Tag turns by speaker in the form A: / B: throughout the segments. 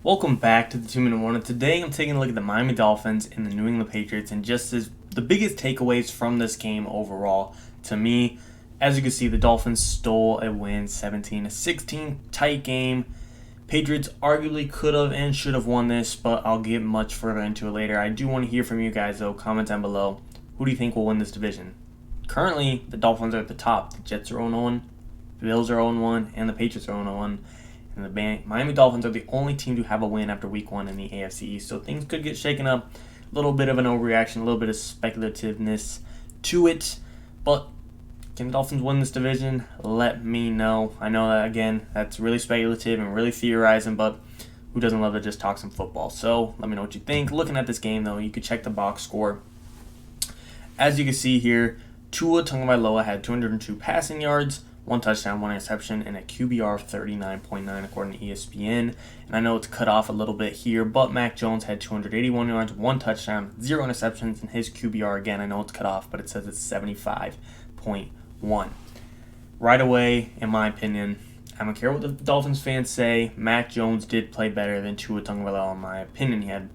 A: Welcome back to the 2-Minute Warning. Today I'm taking a look at the Miami Dolphins and the New England Patriots and just the biggest takeaways from this game overall. To me, as you can see, the Dolphins stole a win, 17-16, tight game. Patriots arguably could have and should have won this, but I'll get much further into it later. I do want to hear from you guys though. Comment down below. Who do you think will win this division? Currently, the Dolphins are at the top. The Jets are 0-1, the Bills are 0-1, and the Patriots are 0-1. And the Miami Dolphins are the only team to have a win after week 1 in the AFC East. So things could get shaken up. A little bit of an overreaction, a little bit of speculativeness to it. But can the Dolphins win this division? Let me know. I know that, again, that's really speculative and really theorizing, but who doesn't love to just talk some football? So let me know what you think. Looking at this game, though, you could check the box score. As you can see here, Tua Tagovailoa had 202 passing yards, 1 touchdown, 1 interception, and a QBR of 39.9 according to ESPN. And I know it's cut off a little bit here, but Mac Jones had 281 yards, 1 touchdown, 0 interceptions, and his QBR, again, I know it's cut off, but it says it's 75.1. Right away, in my opinion, I don't care what the Dolphins fans say, Mac Jones did play better than Tua Tagovailoa, in my opinion. He had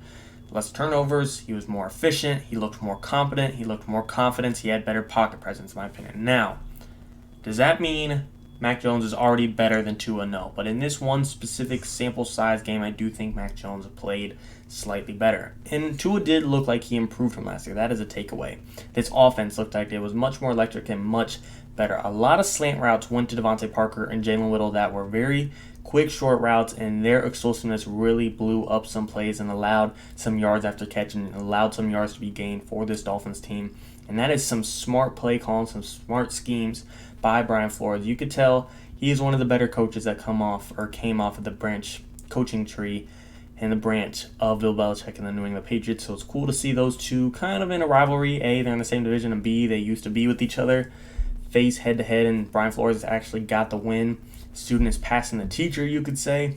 A: less turnovers, he was more efficient, he looked more competent, he looked more confident, he had better pocket presence, in my opinion. Now, does that mean Mac Jones is already better than Tua? No. But in this one specific sample size game, I do think Mac Jones played slightly better. And Tua did look like he improved from last year. That is a takeaway. This offense looked like it was much more electric and much better. A lot of slant routes went to Devontae Parker and Jaylen Waddle that were very quick, short routes, and their explosiveness really blew up some plays and allowed some yards after catching and allowed some yards to be gained for this Dolphins team. And that is some smart play calling, some smart schemes by Brian Flores. You could tell he is one of the better coaches that came off of the branch coaching tree and the branch of Bill Belichick and the New England Patriots. So it's cool to see those two kind of in a rivalry. A, they're in the same division, and B, they used to be with each other, face head to head, and Brian Flores actually got the win. Student is passing the teacher, you could say.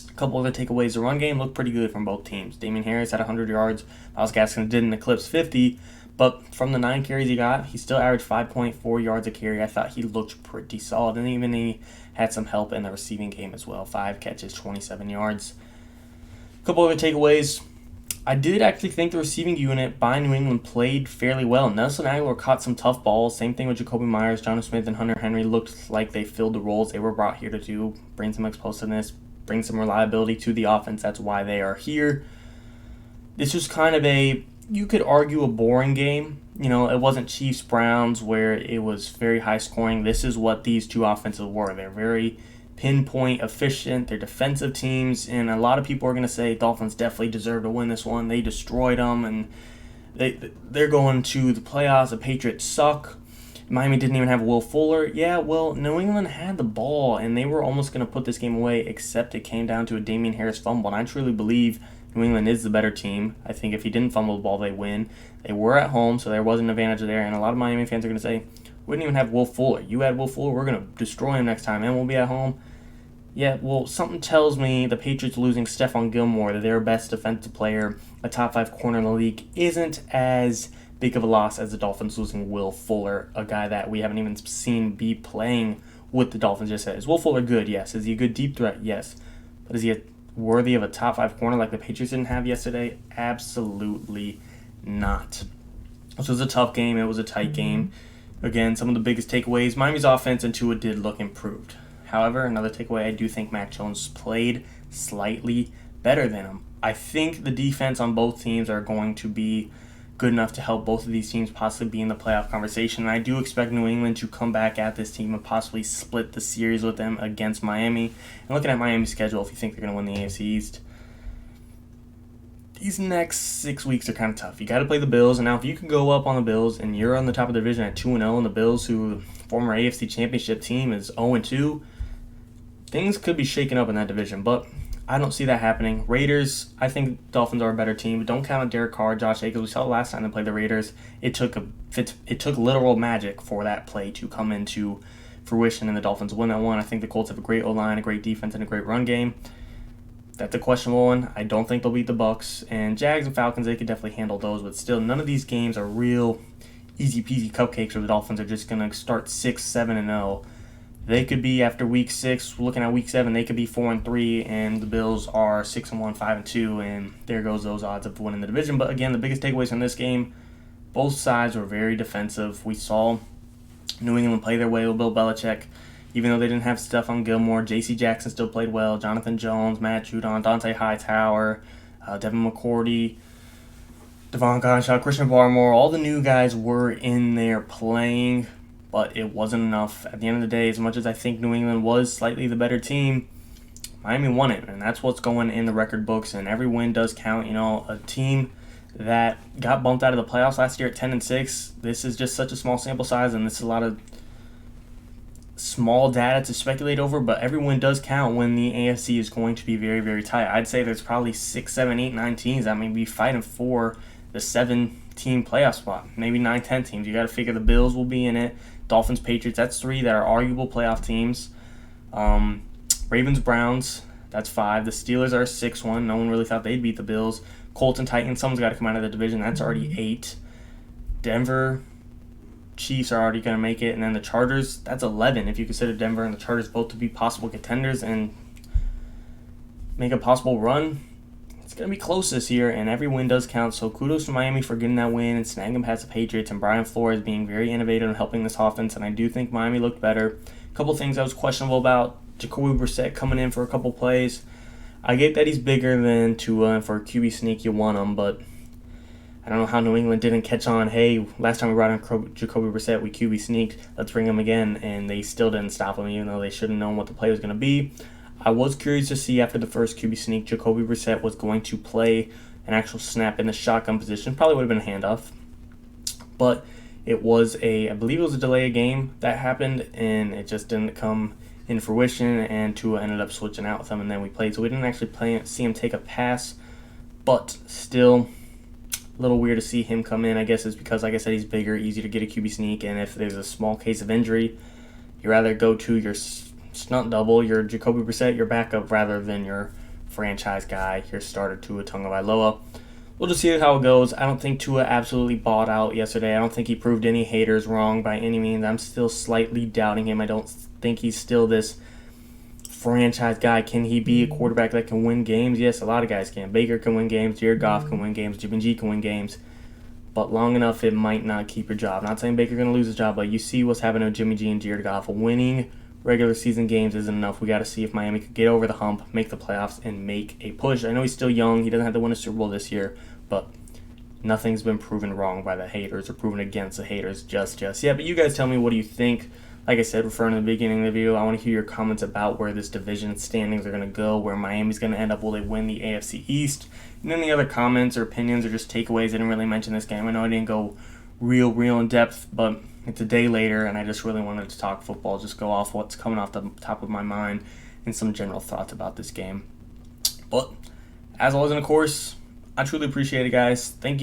A: A couple other takeaways. The run game looked pretty good from both teams. Damian Harris had 100 yards. Myles Gaskin didn't eclipse 50. But from the 9 carries he got, he still averaged 5.4 yards a carry. I thought he looked pretty solid. And even he had some help in the receiving game as well. 5 catches, 27 yards. A couple other takeaways. I did actually think the receiving unit by New England played fairly well. Nelson Aguilar caught some tough balls. Same thing with Jacoby Myers. Jonnu Smith and Hunter Henry looked like they filled the roles they were brought here to do. Bring some explosiveness, bring some reliability to the offense. That's why they are here. This was kind of you could argue a boring game. You know, it wasn't Chiefs-Browns where it was very high scoring. This is what these two offenses were. They're very pinpoint efficient. They're defensive teams, and a lot of people are going to say Dolphins definitely deserve to win this one. They destroyed them, and they're going to the playoffs. The Patriots suck. Miami didn't even have Will Fuller. Yeah, well, New England had the ball, and they were almost going to put this game away, except it came down to a Damian Harris fumble, and I truly believe New England is the better team. I think if he didn't fumble the ball, they win. They were at home, so there was an advantage there. And a lot of Miami fans are going to say, we didn't even have Will Fuller. You had Will Fuller, we're going to destroy him next time, and we'll be at home. Yeah, well, something tells me the Patriots losing Stephon Gilmore, their best defensive player, a top 5 corner in the league, isn't as big of a loss as the Dolphins losing Will Fuller, a guy that we haven't even seen be playing with the Dolphins just yet. Is Will Fuller good? Yes. Is he a good deep threat? Yes. But is he worthy of a top 5 corner like the Patriots didn't have yesterday? Absolutely not. This was a tough game. It was a tight game. Again, some of the biggest takeaways, Miami's offense and Tua did look improved. However, another takeaway, I do think Mac Jones played slightly better than him. I think the defense on both teams are going to be good enough to help both of these teams possibly be in the playoff conversation. And I do expect New England to come back at this team and possibly split the series with them against Miami. And looking at Miami's schedule, if you think they're going to win the AFC East, these next 6 weeks are kind of tough. You got to play the Bills. And now if you can go up on the Bills and you're on the top of the division at 2-0, and the Bills, who former AFC Championship team, is 0-2, things could be shaken up in that division. But I don't see that happening. Raiders, I think Dolphins are a better team, but don't count on Derek Carr, Josh Jacobs. We saw last time they played the Raiders. It took literal magic for that play to come into fruition, and the Dolphins win that one. I think the Colts have a great O-line, a great defense, and a great run game. That's a questionable one. I don't think they'll beat the Bucks. And Jags and Falcons, they could definitely handle those, but still, none of these games are real easy-peasy cupcakes where the Dolphins are just going to start 6-7-0 They could be, after week 6, looking at week 7, they could be 4-3, and the Bills are 6-1, 5-2, and there goes those odds of winning the division. But again, the biggest takeaways from this game, both sides were very defensive. We saw New England play their way with Bill Belichick. Even though they didn't have Stephon Gilmore, J.C. Jackson still played well, Jonathan Jones, Matt Judon, Dante Hightower, Devin McCourty, Devon Gonshaw, Christian Barmore, all the new guys were in there playing, but it wasn't enough. At the end of the day, as much as I think New England was slightly the better team, Miami won it, and that's what's going in the record books, and every win does count. A team that got bumped out of the playoffs last year at 10-6, this is just such a small sample size, and this is a lot of small data to speculate over, but every win does count when the AFC is going to be very, very tight. I'd say there's probably 6, 7, 8, 9 teams that may be fighting for the 7-team playoff spot, maybe 9, 10 teams. You got to figure the Bills will be in it. Dolphins, Patriots, that's 3 that are arguable playoff teams. Ravens, Browns, that's 5. The Steelers are 6-1. No one really thought they'd beat the Bills. Colts and Titans, someone's got to come out of the division. That's already 8. Denver, Chiefs are already going to make it. And then the Chargers, that's 11 if you consider Denver and the Chargers both to be possible contenders and make a possible run. It's going to be close this year, and every win does count. So kudos to Miami for getting that win and snagging past the Patriots, and Brian Flores being very innovative in helping this offense. And I do think Miami looked better. A couple things I was questionable about. Jacoby Brissett coming in for a couple plays. I get that he's bigger than Tua, and for a QB sneak you want him, but I don't know how New England didn't catch on. Hey, last time we brought in Jacoby Brissett, we QB sneaked. Let's bring him again, and they still didn't stop him, even though they should have known what the play was going to be. I was curious to see after the first QB sneak, Jacoby Brissett was going to play an actual snap in the shotgun position. Probably would have been a handoff, but it was I believe it was a delay of game that happened, and it just didn't come in fruition, and Tua ended up switching out with him, and then we played. So we didn't actually see him take a pass, but still a little weird to see him come in. I guess it's because, like I said, he's bigger, easy to get a QB sneak, and if there's a small case of injury, you rather go to your stunt double, your Jacoby Brissett, your backup, rather than your franchise guy, your starter Tua Tagovailoa. We'll just see how it goes. I don't think Tua absolutely bought out yesterday. I don't think he proved any haters wrong by any means. I'm still slightly doubting him. I don't think he's still this franchise guy. Can he be a quarterback that can win games? Yes, a lot of guys can. Baker can win games. Jared Goff can win games. Jimmy G can win games. But long enough, it might not keep your job. Not saying Baker's going to lose his job, but you see what's happening with Jimmy G and Jared Goff. Winning regular season games isn't enough. We got to see if Miami could get over the hump, make the playoffs, and make a push. I know he's still young. He doesn't have to win a Super Bowl this year, but nothing's been proven wrong by the haters or proven against the haters just yet. But you guys tell me, what do you think? Like I said, referring to the beginning of the video, I want to hear your comments about where this division standings are going to go, where Miami's going to end up. Will they win the AFC East? And any other comments or opinions or just takeaways. I didn't really mention this game. I know I didn't go real in depth, but it's a day later, and I just really wanted to talk football, just go off what's coming off the top of my mind and some general thoughts about this game. But as always, and of course, I truly appreciate it, guys. Thank you.